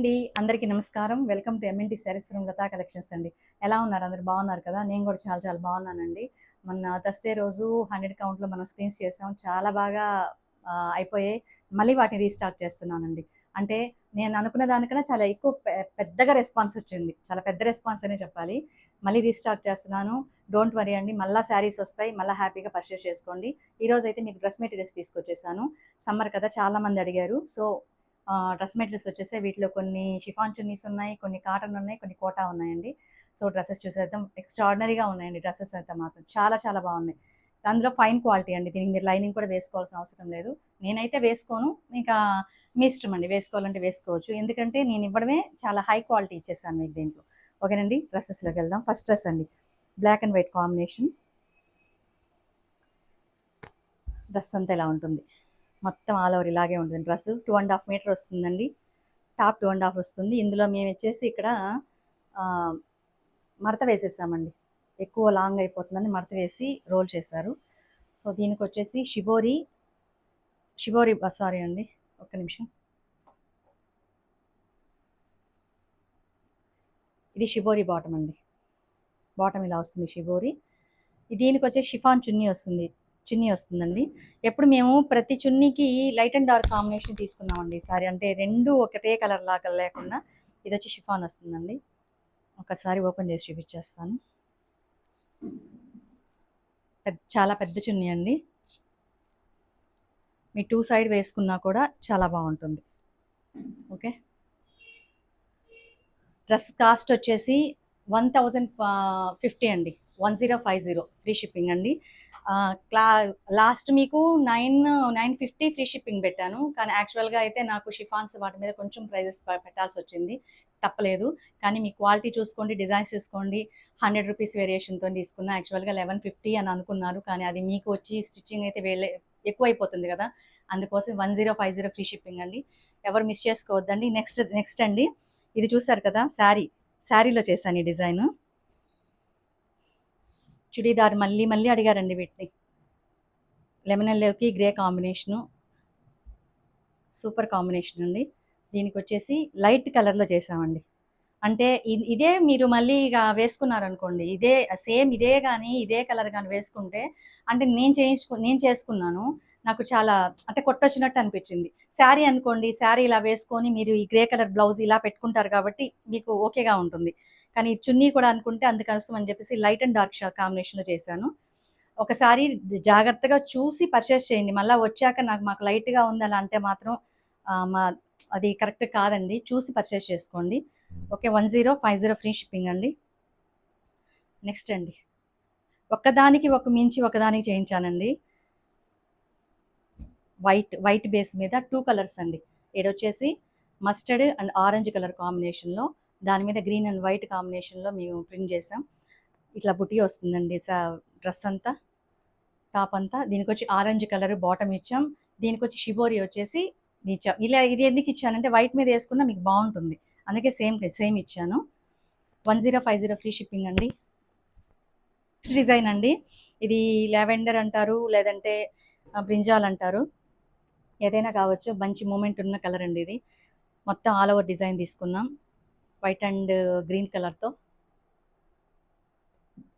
అండి అందరికీ నమస్కారం. Welcome to MNT sarees from Latha collections అండి. ఎలా ఉన్నారు? అందరూ బాగున్నారు కదా? నేను కూడా చాలా చాలా బాగున్నానండి. మొన్న థర్స్‌డే రోజు 100 కౌంట్‌లో మనం స్క్రీన్స్ చేసాం. చాలా బాగా అయిపోయాయి. మళ్ళీ వాటిని రీస్టార్ట్ చేస్తున్నానండి. అంటే నేను అనుకున్న దానికన్నా చాలా ఎక్కువ పెద్దగా రెస్పాన్స్ వచ్చింది. చాలా పెద్ద రెస్పాన్స్ అనే చెప్పాలి. మళ్ళీ రీస్టార్ట్ చేస్తున్నాను. డోంట్ వరీ అండి. మళ్ళా శారీస్ వస్తాయి. మళ్ళా హ్యాపీగా పర్చేస్ చేసుకోండి. ఈరోజైతే మీకు డ్రెస్ మెటీరియల్స్ తీసుకొచ్చేసాను. సమ్మర్ కదా చాలా మంది అడిగారు. సో డ్రెస్ మెటీరియల్స్ వచ్చేసి వీటిలో కొన్ని షిఫాన్ చున్నీస్ ఉన్నాయి, కొన్ని కాటన్ ఉన్నాయి, కొన్ని కోటా ఉన్నాయండి. సో డ్రెస్సెస్ చూసేద్దాం. ఎక్స్ట్రాడినరీగా ఉన్నాయండి డ్రెస్సెస్ అయితే మాత్రం చాలా చాలా బాగున్నాయి. అందులో ఫైన్ క్వాలిటీ అండి. దీనికి మీరు లైనింగ్ కూడా వేసుకోవాల్సిన అవసరం లేదు. నేనైతే వేసుకోను. ఇంకా మీ ఇష్టం అండి, వేసుకోవాలంటే వేసుకోవచ్చు. ఎందుకంటే నేను ఇవ్వడమే చాలా హై క్వాలిటీ ఇచ్చేసాను మీకు దీంట్లో. ఓకేనండి, డ్రెస్సెస్లోకి వెళ్దాం. ఫస్ట్ డ్రెస్ అండి, black and white combination. Dress అంతా ఇలా ఉంటుంది. మొత్తం ఆల్ ఓవర్ ఇలాగే ఉంటుంది. డ్రెస్ 2.5 మీటర్ వస్తుందండి. టాప్ 2.5 వస్తుంది. ఇందులో మేము వచ్చేసి ఇక్కడ మడత వేసేసామండి. ఎక్కువ లాంగ్ అయిపోతుందని మడత వేసి రోల్ చేశారు. సో దీనికి వచ్చేసి షిబోరి సారీ అండి, ఒక్క నిమిషం. ఇది షిబోరి బాటమ్ అండి. బాటమ్ ఇలా వస్తుంది షిబోరి. దీనికి వచ్చే షిఫాన్ చున్నీ వస్తుందండి. ఎప్పుడు మేము ప్రతి చున్నీకి లైట్ అండ్ డార్క్ కాంబినేషన్ తీసుకున్నామండి ఈసారి. అంటే రెండు ఒకటే కలర్ లాగా లేకుండా ఇది వచ్చి షిఫాన్ వస్తుందండి. ఒకసారి ఓపెన్ చేసి చూపించేస్తాను. చాలా పెద్ద చున్నీ అండి. మీ 2 సైడ్ వేసుకున్నా కూడా చాలా బాగుంటుంది. ఓకే, డ్రెస్ కాస్ట్ వచ్చేసి 1050 అండి. 1050 ఫ్రీ షిప్పింగ్ అండి. క్లా లాస్ట్ మీకు 950 ఫ్రీ షిప్పింగ్ పెట్టాను. కానీ యాక్చువల్గా అయితే నాకు షిఫాన్స్ వాటి మీద కొంచెం ప్రైజెస్ పెట్టాల్సి వచ్చింది. తప్పలేదు. కానీ మీ క్వాలిటీ చూసుకోండి, డిజైన్స్ చూసుకోండి. 100 రూపీస్ వేరియేషన్తో తీసుకున్నా. యాక్చువల్గా 1150 అని అనుకున్నారు. కానీ అది మీకు వచ్చి స్టిచ్చింగ్ అయితే ఎక్కువ అయిపోతుంది కదా, అందుకోసం 1050 ఫ్రీ షిప్పింగ్ అండి. ఎవరు మిస్ చేసుకోవద్దండి. నెక్స్ట్ అండి, ఇది చూసారు కదా, శారీలో చేశాను ఈ డిజైన్. చుడీదార్ మళ్ళీ మళ్ళీ అడిగారండి వీటిని. లెమన్ ఎల్లోకి గ్రే కాంబినేషను, సూపర్ కాంబినేషన్ అండి. దీనికి వచ్చేసి లైట్ కలర్లో చేసామండి. అంటే ఇదే మీరు మళ్ళీ ఇక వేసుకున్నారనుకోండి, ఇదే కానీ ఇదే కలర్ కానీ వేసుకుంటే, అంటే నేను చేసుకున్నాను. నాకు చాలా అంటే కొట్టొచ్చినట్టు అనిపించింది. శారీ అనుకోండి, శారీ ఇలా వేసుకొని మీరు ఈ గ్రే కలర్ బ్లౌజ్ ఇలా పెట్టుకుంటారు కాబట్టి మీకు ఓకేగా ఉంటుంది. కానీ చున్నీ కూడా అనుకుంటే అందుకోసం అని చెప్పేసి లైట్ అండ్ డార్క్ కాంబినేషన్లో చేశాను. ఒకసారి జాగ్రత్తగా చూసి పర్చేస్ చేయండి. మళ్ళీ వచ్చాక మాకు లైట్గా ఉంది అలా అంటే మాత్రం మా అది కరెక్ట్ కాదండి. చూసి పర్చేస్ చేసుకోండి. ఓకే, 1050 ఫ్రీ షిప్పింగ్ అండి. నెక్స్ట్ అండి, ఒకదానికి ఒక మించి ఒకదానికి చేయించానండి. వైట్ బేస్ మీద 2 కలర్స్ అండి. వచ్చేసి మస్టర్డ్ అండ్ ఆరెంజ్ కలర్ కాంబినేషన్లో, దాని మీద గ్రీన్ అండ్ వైట్ కాంబినేషన్లో మేము ప్రింట్ చేసాం. ఇట్లా బుటీ వస్తుందండి డ్రెస్ అంతా, టాప్ అంతా. దీనికి వచ్చి ఆరెంజ్ కలర్ బాటమ్ ఇచ్చాం. దీనికి వచ్చి షిబోరి వచ్చేసి ఇచ్చాం. ఇలా ఇది ఎందుకు ఇచ్చానంటే వైట్ మీద వేసుకున్నా మీకు బాగుంటుంది, అందుకే సేమ్ ఇచ్చాను. 1050 ఫ్రీ షిప్పింగ్ అండి. నెక్స్ట్ డిజైన్ అండి, ఇది లావెండర్ అంటారు, లేదంటే బ్రింజాల్ అంటారు, ఏదైనా కావచ్చు. మంచి మూమెంట్ ఉన్న కలర్ అండి ఇది. మొత్తం ఆల్ ఓవర్ డిజైన్ తీసుకున్నాం వైట్ అండ్ గ్రీన్ కలర్తో.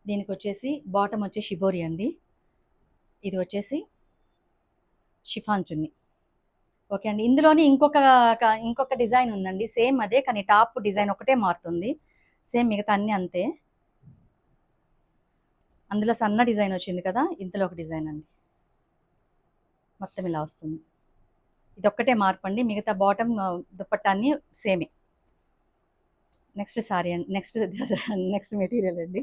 దీనికి వచ్చేసి బాటమ్ వచ్చి షిబోరి అండి. ఇది వచ్చేసి షిఫాన్ చున్నీ. ఓకే అండి, ఇందులోని ఇంకొక డిజైన్ ఉందండి. సేమ్ అదే, కానీ టాప్ డిజైన్ ఒకటే మారుతుంది. సేమ్ మిగతా అన్నీ అంతే. అందులో సన్న డిజైన్ వచ్చింది కదా, ఇందులో ఒక డిజైన్ అండి. మొత్తం ఇలా వస్తుంది. ఇది ఒక్కటే మార్పు అండి, మిగతా బాటమ్ దుప్పట్టాన్ని సేమే. నెక్స్ట్ సారీ అండి, నెక్స్ట్ మెటీరియల్ అండి.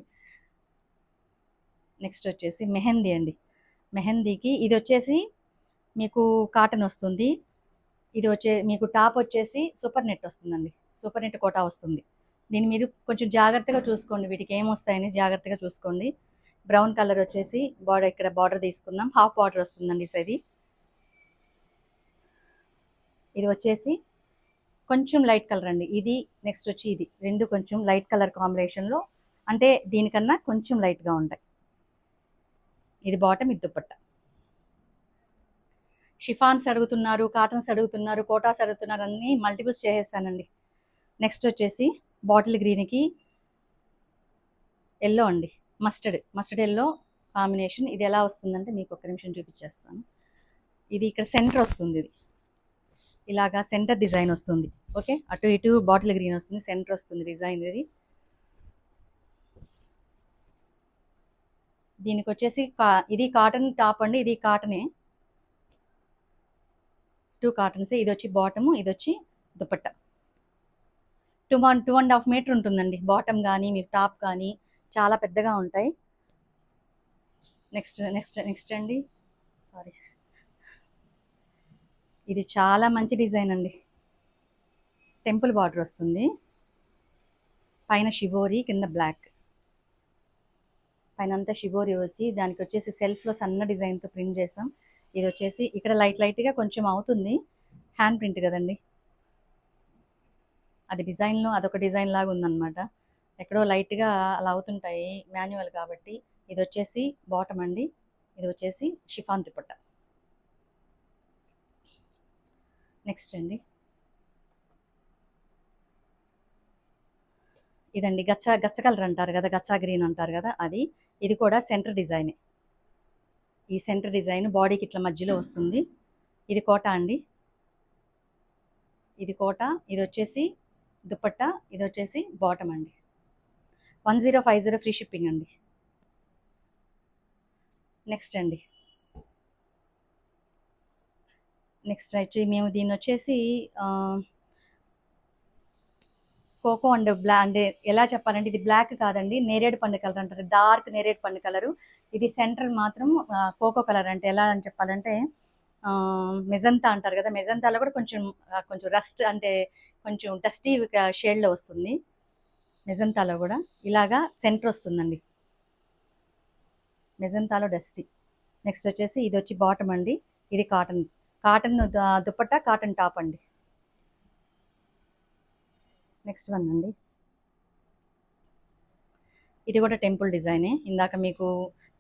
నెక్స్ట్ వచ్చేసి మెహందీ అండి. మెహందీకి ఇది వచ్చేసి మీకు కాటన్ వస్తుంది. ఇది మీకు టాప్ వచ్చేసి సూపర్ నెట్ వస్తుందండి. సూపర్ నెట్ కోటా వస్తుంది. దీన్ని మీరు కొంచెం జాగ్రత్తగా చూసుకోండి, వీటికి ఏమొస్తాయని జాగ్రత్తగా చూసుకోండి. బ్రౌన్ కలర్ వచ్చేసి ఇక్కడ బార్డర్ తీసుకున్నాం. హాఫ్ బార్డర్ వస్తుందండి ఇది వచ్చేసి కొంచెం లైట్ కలర్ అండి. ఇది నెక్స్ట్ వచ్చి ఇది రెండు కొంచెం లైట్ కలర్ కాంబినేషన్లో, అంటే దీనికన్నా కొంచెం లైట్గా ఉంటాయి. ఇది బాటమ్, ఇది దుపట్టా. షిఫాన్స్ అడుగుతున్నారు, కాటన్స్ అడుగుతున్నారు, కోటాస్ అడుగుతున్నారు, అన్నీ మల్టిపుల్స్ చేసేసానండి. నెక్స్ట్ వచ్చేసి బాటిల్ గ్రీన్కి ఎల్లో అండి, మస్టర్డ్ ఎల్లో కాంబినేషన్. ఇది ఎలా వస్తుందంటే మీకు ఒక్క నిమిషం చూపించేస్తాను. ఇది ఇక్కడ సెంటర్ వస్తుంది, ఇది ఇలాగా సెంటర్ డిజైన్ వస్తుంది. ఓకే, అటు ఇటు బాటిల్ గ్రీన్ వస్తుంది, సెంటర్ వస్తుంది డిజైన్ ఇది. దీనికి వచ్చేసి ఇది కాటన్ టాప్ అండి, ఇది కాటనే, 2 కాటన్స్. ఇది వచ్చి బాటము, ఇది వచ్చి దుపట్టా. 2.5 మీటర్ ఉంటుందండి బాటమ్ కానీ మీకు టాప్ కానీ, చాలా పెద్దగా ఉంటాయి. నెక్స్ట్ అండి, సారీ, ఇది చాలా మంచి డిజైన్ అండి. టెంపుల్ బార్డర్ వస్తుంది, పైన షిబోరి, కింద బ్లాక్, పైన అంతా షిబోరి వచ్చి దానికి వచ్చేసి సెల్ఫ్లో సన్న డిజైన్తో ప్రింట్ చేసాం. ఇది వచ్చేసి ఇక్కడ లైట్గా కొంచెం అవుతుంది, హ్యాండ్ ప్రింట్ కదండి, అది డిజైన్లో అదొక డిజైన్ లాగా ఉందన్నమాట. ఎక్కడో లైట్గా అలా అవుతుంటాయి మాన్యువల్ కాబట్టి. ఇది వచ్చేసి బాటమ్ అండి, ఇది వచ్చేసి షిఫాన్ దుపట్టా. నెక్స్ట్ అండి, ఇదండి గచ్చ కలర్ అంటారు కదా, గచ్చా గ్రీన్ అంటారు కదా, అది. ఇది కూడా సెంటర్ డిజైనే, ఈ సెంటర్ డిజైన్ బాడీకి ఇట్లా మధ్యలో వస్తుంది. ఇది కోట అండి, ఇది కోట. ఇది వచ్చేసి దుపట్టా, ఇది వచ్చేసి బాటమ్ అండి. 1050 ఫ్రీ షిప్పింగ్ అండి. నెక్స్ట్ అండి, నెక్స్ట్ వచ్చి మేము దీన్ని వచ్చేసి కోకో అండ్ అంటే ఎలా చెప్పాలంటే ఇది బ్లాక్ కాదండి, నేరేడు పండు కలర్ అంటారు, డార్క్ నేరేడు పండు కలరు. ఇది సెంటర్ మాత్రం కోకో కలర్. అంటే ఎలా అని చెప్పాలంటే మెజంతా అంటారు కదా, మెజంతాలో కూడా కొంచెం కొంచెం రస్ట్ అంటే కొంచెం డస్టీ షేడ్లో వస్తుంది మెజంతాలో కూడా. ఇలాగా సెంటర్ వస్తుందండి, మెజంతాలో డస్టీ. నెక్స్ట్ వచ్చేసి ఇది వచ్చి బాటమ్ అండి, ఇది కాటన్ దుపట్టా, కాటన్ టాప్ అండి. నెక్స్ట్ వన్ అండి, ఇది కూడా టెంపుల్ డిజైనే, ఇందాక మీకు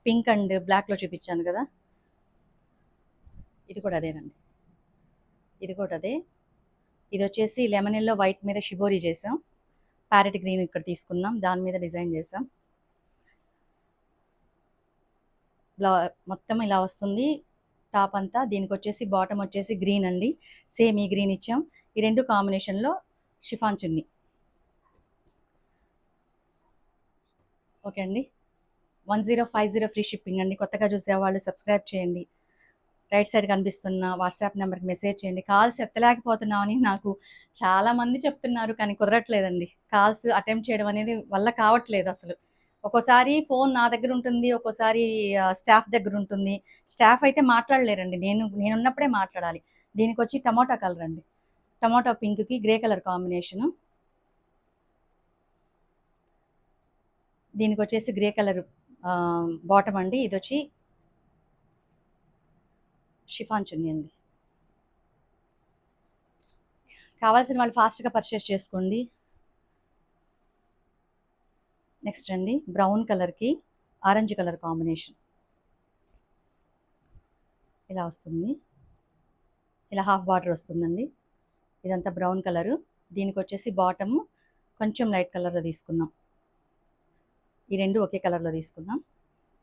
పింక్ అండ్ బ్లాక్లో చూపించాను కదా, ఇది కూడా అదేనండి, ఇది కూడా అదే. ఇది వచ్చేసి లెమన్ ఎల్లో వైట్ మీద షిబోరీ చేసాం, ప్యారెట్ గ్రీన్ ఇక్కడ తీసుకున్నాం, దాని మీద డిజైన్ చేసాం. మొత్తం ఇలా వస్తుంది టాప్ అంతా. దీనికి వచ్చేసి బాటమ్ వచ్చేసి గ్రీన్ అండి, సేమ్ ఈ గ్రీన్ ఇచ్చాం. ఈ రెండు కాంబినేషన్లో షిఫాన్ చున్నీ. ఓకే అండి, 1050 ఫ్రీ షిప్పింగ్ అండి. కొత్తగా చూసే వాళ్ళు సబ్స్క్రైబ్ చేయండి, రైట్ సైడ్ కనిపిస్తున్న వాట్సాప్ నెంబర్కి మెసేజ్ చేయండి. కాల్స్ ఎత్తలేకపోతున్నామని నాకు చాలామంది చెప్తున్నారు, కానీ కుదరట్లేదండి. కాల్స్ అటెంప్ట్ చేయడం అనేది వల్ల కావట్లేదు అసలు. ఒక్కోసారి ఫోన్ నా దగ్గర ఉంటుంది, ఒక్కోసారి స్టాఫ్ దగ్గర ఉంటుంది. స్టాఫ్ అయితే మాట్లాడలేరండి, నేనున్నప్పుడే మాట్లాడాలి. దీనికి వచ్చి టమోటా కలర్ అండి, టమోటా పింక్కి గ్రే కలర్ కాంబినేషను. దీనికి వచ్చేసి గ్రే కలర్ బాటమ్ అండి, ఇది వచ్చి షిఫాన్ చున్నీ అండి. కావాల్సిన వాళ్ళు ఫాస్ట్గా పర్చేస్ చేసుకోండి. నెక్స్ట్ అండి, బ్రౌన్ కలర్కి ఆరెంజ్ కలర్ కాంబినేషన్ ఇలా వస్తుంది, ఇలా హాఫ్ బార్డర్ వస్తుందండి. ఇదంతా బ్రౌన్ కలరు. దీనికి వచ్చేసి బాటము కొంచెం లైట్ కలర్లో తీసుకున్నాం, ఈ రెండు ఒకే కలర్లో తీసుకున్నాం.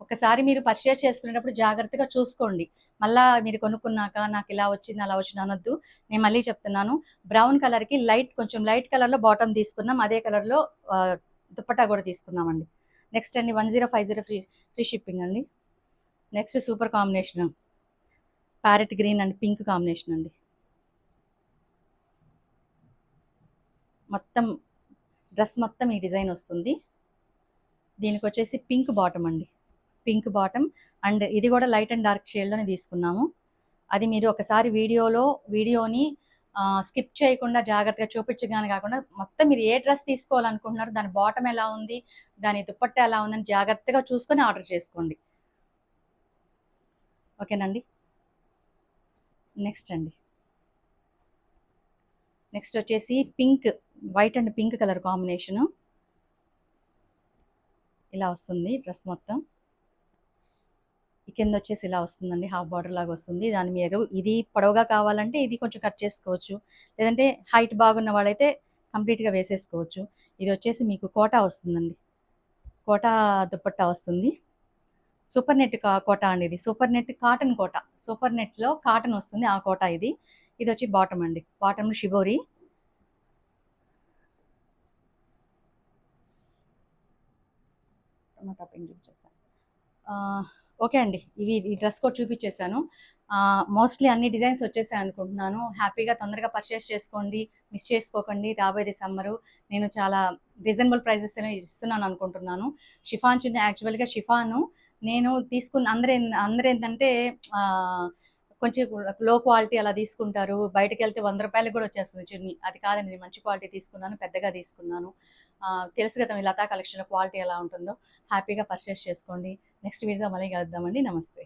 ఒకసారి మీరు పర్చేస్ చేసుకునేటప్పుడు జాగ్రత్తగా చూసుకోండి, మళ్ళీ మీరు కొనుక్కున్నాక నాకు ఇలా వచ్చింది అలా వచ్చింది అనొద్దు. నేను మళ్ళీ చెప్తున్నాను, బ్రౌన్ కలర్కి కొంచెం లైట్ కలర్లో బాటమ్ తీసుకున్నాం, అదే కలర్లో దుపట్టా కూడా తీసుకున్నామండి. నెక్స్ట్ అండి, 1050 ఫ్రీ షిప్పింగ్ అండి. Next super combination, parrot green and pink combination అండి. మొత్తం డ్రెస్ మొత్తం ఈ డిజైన్ వస్తుంది. దీనికి వచ్చేసి పింక్ బాటమ్ అండి, పింక్ బాటమ్. అండ్ ఇది కూడా లైట్ అండ్ డార్క్ షేడ్లోనే తీసుకున్నాము. అది మీరు ఒకసారి వీడియోని స్కిప్ చేయకుండా జాగ్రత్తగా చూపించగానే కాకుండా మొత్తం మీరు ఏ డ్రెస్ తీసుకోవాలనుకుంటున్నారో దాని బాటమ్ ఎలా ఉంది, దాని దుపట్టా ఎలా ఉందని జాగ్రత్తగా చూసుకొని ఆర్డర్ చేసుకోండి. ఓకేనండి. నెక్స్ట్ అండి, నెక్స్ట్ వచ్చేసి pink, white and pink colour combination ఇలా వస్తుంది డ్రెస్ మొత్తం. ఈ కింద వచ్చేసి ఇలా వస్తుందండి, హాఫ్ బార్డర్ లాగా వస్తుంది. దాని మీరు ఇది పొడవుగా కావాలంటే ఇది కొంచెం కట్ చేసుకోవచ్చు, లేదంటే హైట్ బాగున్న వాళ్ళైతే కంప్లీట్గా వేసేసుకోవచ్చు. ఇది వచ్చేసి మీకు కోటా వస్తుందండి, కోటా దుపట్టా వస్తుంది. సూపర్ నెట్ కోటా అండి, ఇది super net cotton Kota, super నెట్లో కాటన్ వస్తుంది ఆ కోటా ఇది. ఇది వచ్చి బాటమ్ అండి, బాటమ్ షిబోరి. టాపింగ్ చూపించేసాను. ఓకే అండి, ఈ డ్రెస్ కోడ్ చూపించేశాను. మోస్ట్లీ అన్ని డిజైన్స్ వచ్చేసాయి అనుకుంటున్నాను. హ్యాపీగా తొందరగా పర్చేస్ చేసుకోండి, మిస్ చేసుకోకండి. రాబోయేది సమ్మరు, నేను చాలా రీజనబుల్ ప్రైజెస్ ఇస్తున్నాను అనుకుంటున్నాను. షిఫాన్ చున్నీ, యాక్చువల్గా షిఫాను నేను తీసుకున్న అందరూ ఏంటంటే ఆ, కొంచెం లో క్వాలిటీ అలా తీసుకుంటారు. బయటకు వెళ్తే 100 రూపాయలకి కూడా వచ్చేస్తుంది చున్నీ. అది కాదండి, నేను మంచి క్వాలిటీ తీసుకున్నాను, పెద్దగా తీసుకున్నాను. తెలుసు కదా మీ లతా కలెక్షన్లో క్వాలిటీ ఎలా ఉంటుందో. హ్యాపీగా పర్చేస్ చేసుకోండి. నెక్స్ట్ వీడియోలో మళ్ళీ కలుద్దామండి. నమస్తే.